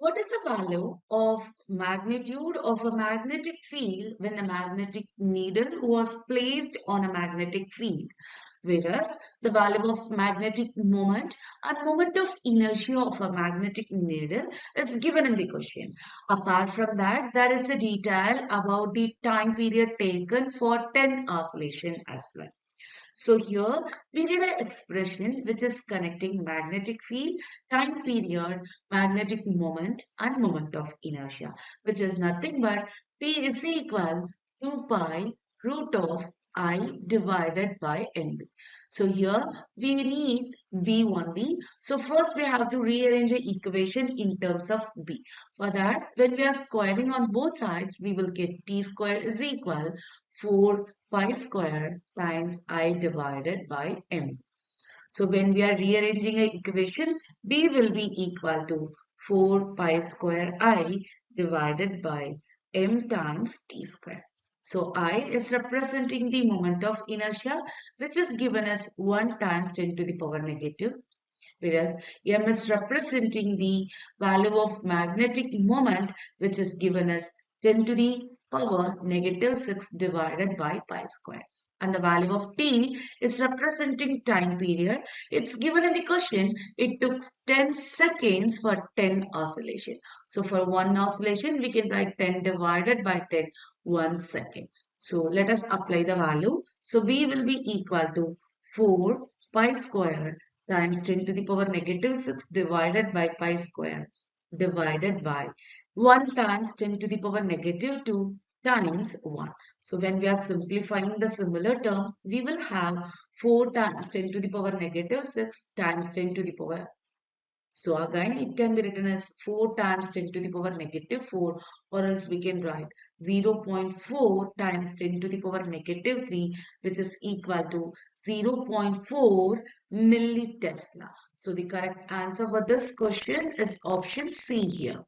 What is the value of magnitude of a magnetic field when a magnetic needle was placed on a magnetic field? Whereas the value of magnetic moment and moment of inertia of a magnetic needle is given in the question. Apart from that, there is a detail about the time period taken for 10 oscillation as well. So here we need an expression which is connecting magnetic field, time period, magnetic moment and moment of inertia, which is nothing but P is equal to pi root of I divided by NB. So here we need B only. So first we have to rearrange the equation in terms of B. For that, when we are squaring on both sides, we will get T square is equal 4 pi square times I divided by M. So when we are rearranging an equation, B will be equal to 4 pi square I divided by M times T square. So I is representing the moment of inertia, which is given as 1 times 10 to the power negative, whereas M is representing the value of magnetic moment, which is given as 10 to the power negative 6 divided by pi square. And the value of t is representing time period. It's given in the question. It took 10 seconds for 10 oscillation. So for one oscillation, we can write 10 divided by 10, 1 second. So let us apply the value. So V will be equal to 4 pi square times 10 to the power negative 6 divided by pi square divided by 1 times 10 to the power negative 2 times 1. So when we are simplifying the similar terms, we will have 4 times 10 to the power negative 6 times 10 to the power. So again, it can be written as 4 times 10 to the power negative 4, or else we can write 0.4 times 10 to the power negative 3, which is equal to 0.4 millitesla. So the correct answer for this question is option C here.